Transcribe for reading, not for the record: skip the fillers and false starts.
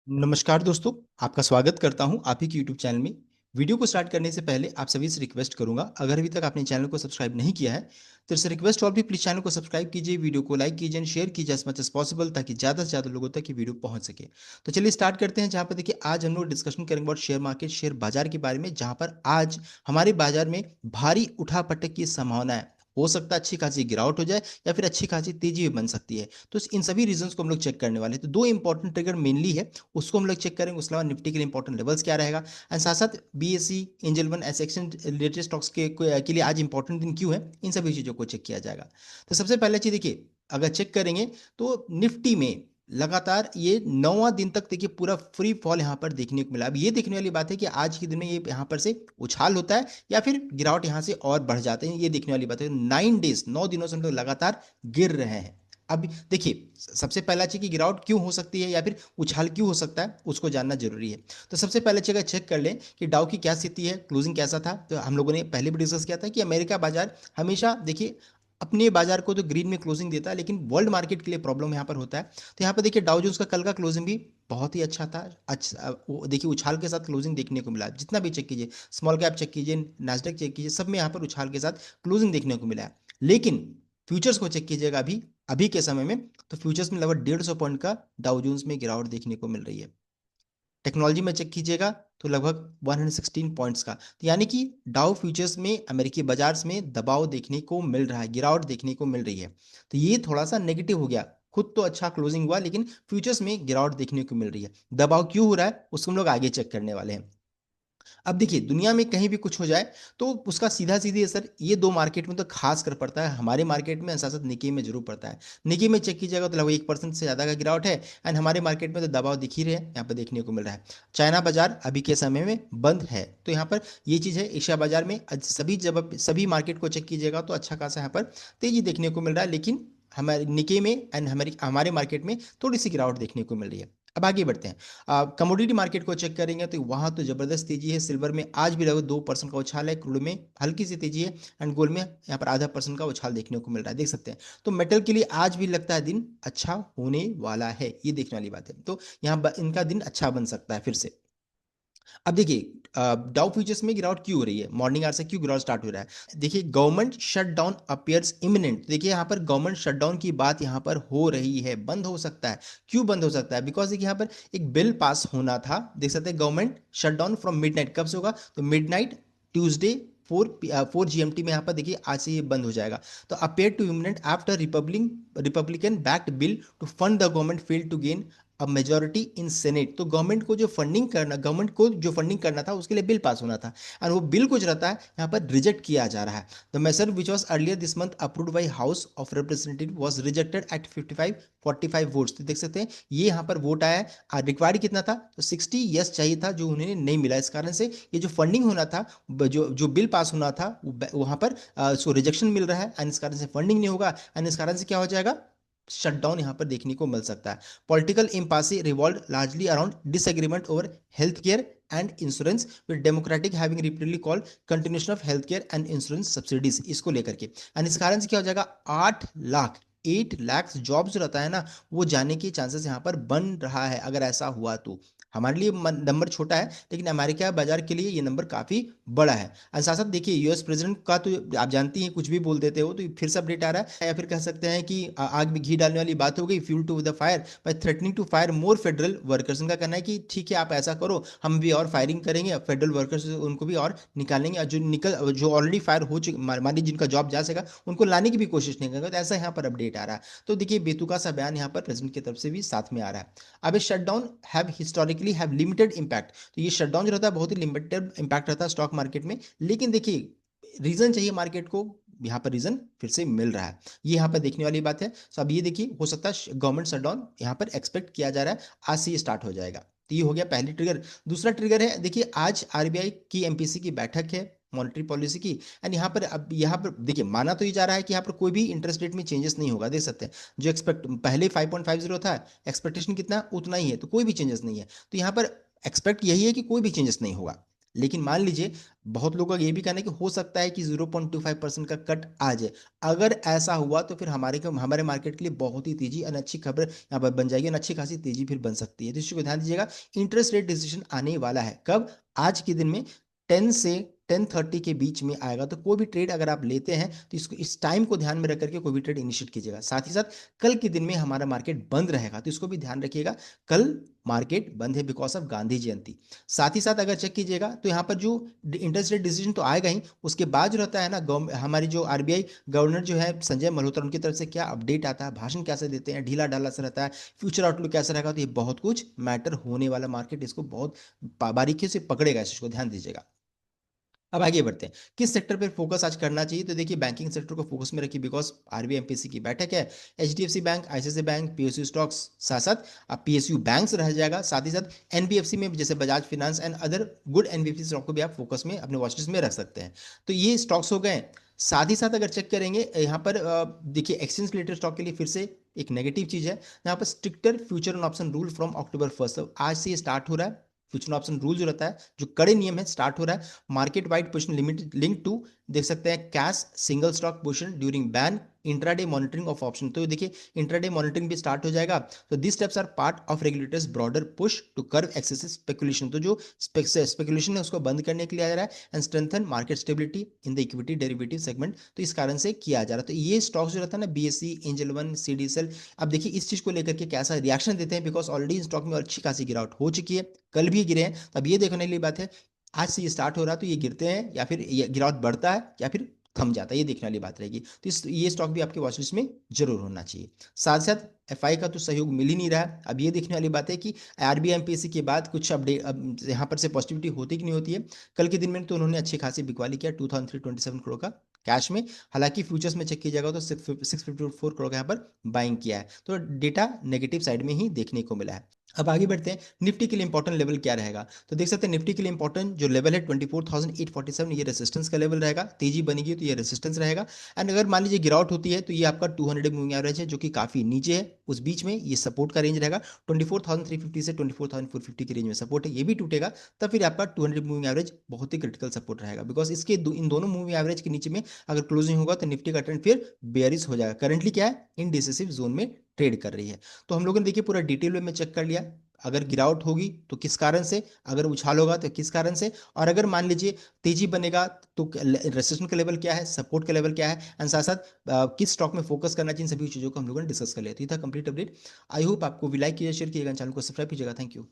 नमस्कार दोस्तों, आपका स्वागत करता हूं आप ही के YouTube चैनल में। वीडियो को स्टार्ट करने से पहले आप सभी से रिक्वेस्ट करूंगा, अगर अभी तक आपने चैनल को सब्सक्राइब नहीं किया है तो इससे रिक्वेस्ट और भी प्लीज चैनल को सब्सक्राइब कीजिए, वीडियो को लाइक कीजिए एंड शेयर कीजिए एज मच एज पॉसिबल, ताकि ज़्यादा से ज़्यादा लोगों तक ये वीडियो पहुंच सके। तो चलिए स्टार्ट करते हैं। जहां पर देखिए आज हम लोग डिस्कशन करेंगे अबाउट शेयर मार्केट, शेयर बाजार के बारे में, जहां पर आज हमारे बाजार में भारी उठापटक की संभावना है। हो सकता है अच्छी खासी गिरावट हो जाए या फिर अच्छी खासी तेजी भी बन सकती है। तो इन सभी रीजंस को हम लोग चेक करने वाले हैं। तो दो इंपॉर्टेंट ट्रिगर मेनली है, उसको हम लोग चेक करेंगे। उसके अलावा निफ्टी के लिए इंपॉर्टेंट लेवल्स क्या रहेगा, एंड साथ साथ बीएसई, एंजल वन, ऐसे एक्सचेंज रिलेटेड स्टॉक्स के लिए आज इंपॉर्टेंट दिन क्यों है, इन सभी चीज़ों को चेक किया जाएगा। तो सबसे पहले चीज़ देखिए, अगर चेक करेंगे तो निफ्टी में लगातार ये 9वां दिन तक देखिए पूरा फ्री फॉल यहाँ पर देखने को मिला। अब ये देखने वाली बात है कि आज के दिन में ये यहाँ पर से उछाल होता है या फिर गिरावट यहाँ से और बढ़ जाते हैं, ये देखने वाली बात है। 9 डेज, 9 दिनों से हम लोग लगातार गिर रहे हैं। अब देखिए, सबसे पहला चीज कि गिरावट क्यों हो सकती है या फिर उछाल क्यों हो सकता है, उसको जानना जरूरी है। तो सबसे पहले चीज अगर चेक कर लें कि डाउ की क्या स्थिति है, क्लोजिंग कैसा था, तो हम लोगों ने पहले भी डिस्कस किया था कि अमेरिका बाजार हमेशा देखिए अपने बाजार को तो ग्रीन में क्लोजिंग देता है, लेकिन वर्ल्ड मार्केट के लिए प्रॉब्लम यहाँ पर होता है। तो यहाँ पर देखिए डाउ जोन्स का कल का क्लोजिंग भी बहुत ही अच्छा था। अच्छा देखिए उछाल के साथ क्लोजिंग देखने को मिला, जितना भी चेक कीजिए, स्मॉल कैप चेक कीजिए, नास्डैक चेक कीजिए, सब में यहाँ पर उछाल के साथ क्लोजिंग देखने को मिला है। लेकिन फ्यूचर्स को चेक कीजिएगा अभी अभी के समय में, तो फ्यूचर्स में लगभग 150 पॉइंट का डाउ जोन्स में गिरावट देखने को मिल रही है। टेक्नोलॉजी में चेक कीजिएगा तो लगभग 116 पॉइंट्स का, तो यानी कि डाउ फ्यूचर्स में अमेरिकी बाजार में दबाव देखने को मिल रहा है, गिरावट देखने को मिल रही है। तो ये थोड़ा सा नेगेटिव हो गया। खुद तो अच्छा क्लोजिंग हुआ लेकिन फ्यूचर्स में गिरावट देखने को मिल रही है। दबाव क्यों हो रहा है उसको हम लोग आगे चेक करने वाले हैं। अब देखिए दुनिया में कहीं भी कुछ हो जाए तो उसका सीधा सीधी असर ये दो मार्केट में तो खास कर पड़ता है, हमारे मार्केट में साथ साथ निकी में जरूर पड़ता है। निकी में चेक कीजिएगा तो लगभग 1% से ज़्यादा का गिरावट है, एंड हमारे मार्केट में तो दबाव दिख ही रहे हैं, यहाँ पर देखने को मिल रहा है। चाइना बाजार अभी के समय में बंद है, तो यहाँ पर ये चीज़ है। एशिया बाजार में सभी जब सभी मार्केट को चेक कीजिएगा तो अच्छा खासा यहाँ पर तेजी देखने को मिल रहा है, लेकिन हमारे निके में एंड हमारे मार्केट में थोड़ी सी गिरावट देखने को मिल रही है। अब आगे बढ़ते हैं, कमोडिटी मार्केट को चेक करेंगे तो वहां तो जबरदस्त तेजी है। सिल्वर में आज भी लगभग 2% का उछाल है, क्रूड में हल्की सी तेजी है, एंड गोल्ड में यहाँ पर ½ % का उछाल देखने को मिल रहा है, देख सकते हैं। तो मेटल के लिए आज भी लगता है दिन अच्छा होने वाला है, ये देखने वाली बात है। तो यहाँ इनका दिन अच्छा बन सकता है फिर से। अब देखिए डाउ फ्यूचर्स में गिरावट क्यों हो रही है, मॉर्निंग आवर से क्यों गिरावट स्टार्ट हो रहा है। देखिए गवर्नमेंट शटडाउन अपीयर्स इमिनेंट, देखिए यहाँ पर गवर्नमेंट शटडाउन की बात यहाँ पर हो रही है, बंद हो सकता है। क्यों बंद हो सकता है, बिकॉज देखिए यहाँ पर एक बिल पास होना था, देख सकते हैं। गवर्नमेंट शटडाउन फ्रॉम मिडनाइट, कब से होगा, तो मिडनाइट ट्यूसडे 4 GMT में यहाँ पर देखिए आज से ये बंद हो जाएगा। तो appear to imminent after Republican backed bill to fund the government fail to gain अब मेजोरिटी इन सेनेट। तो गवर्नमेंट को जो फंडिंग करना था उसके लिए बिल पास होना था, और वो बिल कुछ रहता है यहाँ पर रिजेक्ट किया जा रहा है। The measure which was earlier this month approved by House of Representative was rejected at 55-45 votes. तो देख सकते हैं ये यहाँ पर वोट आया है। रिक्वायर्ड कितना था, तो 60 यस चाहिए था, जो उन्हें नहीं मिला। इस कारण से ये जो फंडिंग होना था, जो जो बिल पास होना था, वहाँ पर सो रिजेक्शन मिल रहा है, एंड इस कारण से फंडिंग नहीं होगा, एंड इस कारण से क्या हो जाएगा, शटडाउन यहां पर देखने को मिल सकता है। Political impasse revolve largely around disagreement over health care and insurance, with democratic having repeatedly called continuation of health care and insurance subsidies, इसको लेकर के। एंड इस कारण से क्या हो जाएगा, 8 लाख जॉब जो रहता है ना, वो जाने के चांसेस यहाँ पर बन रहा है अगर ऐसा हुआ तो। हमारे लिए नंबर छोटा है, लेकिन अमेरिका बाजार के लिए ये नंबर काफी बड़ा है। और साथ साथ देखिए यूएस प्रेसिडेंट का तो आप जानती हैं कुछ भी बोल देते हो, तो फिर से अपडेट आ रहा है, या फिर कह सकते हैं कि आग में घी डालने वाली बात हो गई, fuel to the fire by threatening to fire more federal workers. उनका कहना है कि ठीक है आप ऐसा करो, हम भी और फायरिंग करेंगे, फेडरल वर्कर्स उनको भी और निकालेंगे, और जो ऑलरेडी फायर हो चुके, मान लीजिए जिनका जॉब जा सका, उनको लाने की भी कोशिश नहीं करेंगे। तो ऐसा यहाँ पर अपडेट आ रहा है। तो देखिए बेतुका सा बयान यहाँ पर प्रेसिडेंट की तरफ से भी साथ में आ रहा है। अब shutdown have historically have limited impact, तो ये शटडाउन जो रहता है बहुत ही लिमिटेड इंपैक्ट रहता है स्टॉक मार्केट में। लेकिन देखिए रीजन चाहिए मार्केट को, यहाँ पर रीजन फिर से मिल रहा है, ये यहाँ पर देखने वाली बात है। तो अब ये देखिए हो सकता है गवर्नमेंट शटडाउन यहाँ पर एक्सपेक्ट किया जा रहा है, आज से ये स्टार्ट हो जाएगा। तो ये हो गया पहली ट्रिगर। दूसरा ट्रिगर है देखिए, आज आरबीआई की एमपीसी की बैठक है, मॉनेटरी पॉलिसी की। एंड यहाँ पर देखिए माना तो ये जा रहा है कि यहाँ पर कोई भी इंटरेस्ट रेट में चेंजेस नहीं होगा, देख सकते हैं। जो एक्सपेक्ट पहले 5.50 था, एक्सपेक्टेशन कितना उतना ही है, तो कोई भी चेंजेस नहीं है। तो यहाँ पर एक्सपेक्ट यही है कि कोई भी चेंजेस नहीं होगा। लेकिन मान लीजिए बहुत लोगों का ये भी कहना है कि हो सकता है कि 0.25% का कट आ जाए। अगर ऐसा हुआ तो फिर हमारे मार्केट के लिए बहुत ही तेजी और अच्छी खबर यहाँ पर बन जाएगी और अच्छी खासी तेजी फिर बन सकती है। तो इस चीज़ को ध्यान दीजिएगा। इंटरेस्ट रेट डिसीजन आने वाला है कब? आज के दिन में 10 से 10:30 के बीच में आएगा। तो कोई भी ट्रेड अगर आप लेते हैं तो इसको इस टाइम को ध्यान में रख करके कोई भी ट्रेड इनिशिएट कीजिएगा। साथ ही साथ कल के दिन में हमारा मार्केट बंद रहेगा, तो इसको भी ध्यान रखिएगा। कल मार्केट बंद है बिकॉज ऑफ गांधी जयंती। साथ ही साथ अगर चेक कीजिएगा तो यहाँ पर जो इंटरेस्ट रेट डिसीजन तो आएगा ही, उसके बाद जो रहता है ना, हमारी जो आरबीआई गवर्नर जो है संजय मल्होत्रा, उनकी तरफ से क्या अपडेट आता है, भाषण कैसे देते हैं, ढीला ढाला सा रहता है, फ्यूचर आउटलुक कैसा रहेगा, तो ये बहुत कुछ मैटर होने वाला। मार्केट इसको बहुत बारीकी से पकड़ेगा, इस चीज को ध्यान दीजिएगा। अब आगे बढ़ते हैं, किस सेक्टर पर फोकस आज करना चाहिए? तो देखिए बैंकिंग सेक्टर को फोकस में रखिए बिकॉज आरबीआई एमपीसी की बैठक है। HDFC bank, ICICI bank, PSU stocks, साथ साथ अब पीएसयू बैंक्स रह जाएगा। साथ ही साथ एनबीएफसी में जैसे Bajaj finance and other good NBFC stock को भी आप फोकस में अपने वॉचलिस्ट में रख सकते हैं। तो ये स्टॉक्स हो गए। साथ ही साथ अगर चेक करेंगे यहाँ पर देखिए एक्सचेंज रिलेटेड स्टॉक के लिए फिर से एक नेगेटिव चीज है यहाँ पर, stricter future and option rule from October 1। आज से ये स्टार्ट हो रहा है। फ्यूचर ऑप्शन रूल जो रहता है, जो कड़े नियम है, स्टार्ट हो रहा है। Market wide position limit link to, देख सकते हैं, cash single stock position during ban, intraday monitoring of option. तो देखिए इंट्राडे मॉनिटरिंग भी स्टार्ट हो जाएगा। तो this steps are part of regulators broader push to curb excessive speculation. तो जो स्पेकुलेशन है उसको बंद करने के लिए आ रहा है and strengthen market stability in the equity derivative segment. तो इस कारण से किया जा रहा है। तो ये स्टॉक्स जो रहता है ना, बीएससी, एंजल वन, सीडीएसएल, अब देखिए इस चीज को लेकर के कैसा रिएक्शन देते हैं, बिकॉज ऑलरेडी इन स्टॉक में अच्छी खासी गिरावट हो चुकी है, कल भी गिरे हैं। तो अब ये देखने वाली बात है, आज से ये स्टार्ट हो रहा है तो ये गिरते हैं या फिर ये गिरावट बढ़ता है या फिर थम जाता है, ये देखने वाली बात रहेगी। तो ये स्टॉक भी आपके वॉच लिस्ट में जरूर होना चाहिए। साथ साथ एफआई का तो सहयोग मिल ही नहीं रहा है। अब ये देखने वाली बात है कि आरबीआई एमपीएससी के बाद कुछ अपडेट अब यहाँ पर से पॉजिटिविटी होती कि नहीं होती है। कल के दिन में तो उन्होंने अच्छी खासी बिकवाली किया 2327 करोड़ का कैश में। हालांकि फ्यूचर्स में चेक किया जाएगा तो 654 करोड़ का यहाँ पर बाइंग किया है। तो डेटा नेगेटिव साइड में ही देखने को मिला है। अब आगे बढ़ते हैं, निफ्टी के लिए इंपॉर्टेंट लेवल क्या रहेगा? तो देख सकते हैं निफ्टी के लिए इंपॉर्टेंट जो लेवल है 24,847, ये रेसिस्टेंस का लेवल रहेगा। तेजी बनेगी तो ये रेसिस्टेंस रहेगा। एंड अगर मान लीजिए गिरावट होती है तो ये आपका 200 मूविंग एवरेज है जो कि काफी नीचे है, उस बीच में ये सपोर्ट का रेंज रहेगा। 24,350 से 24,450 के रेंज में सपोर्ट है, ये भी टूटेगा तब फिर आपका 200 मूविंग एवरेज बहुत ही क्रिटिकल सपोर्ट रहेगा। बिकॉज इन दोनों मूविंग एवरेज के नीचे में अगर क्लोजिंग होगा तो निफ्टी का ट्रेंड फिर बेयरिश हो जाएगा। करंटली क्या है, इनडिसिसिव जोन में ट्रेड कर रही है। तो हम लोगों ने देखिए पूरा डिटेल में चेक कर लिया, अगर गिरावट होगी तो किस कारण से, अगर उछाल होगा तो किस कारण से, और अगर मान लीजिए तेजी बनेगा तो रेसिस्टेंस का लेवल क्या है, सपोर्ट का लेवल क्या है, एंड साथ साथ किस स्टॉक में फोकस करना चाहिए, सभी चीजों को हम लोगों ने डिस्कस कर लिया। तो ये था कंप्लीट अपडेट। आई होप आपको भी लाइक कीजिए, शेयर कीजिएगा, चैनल को सब्सक्राइब कीजिएगा। Thank you.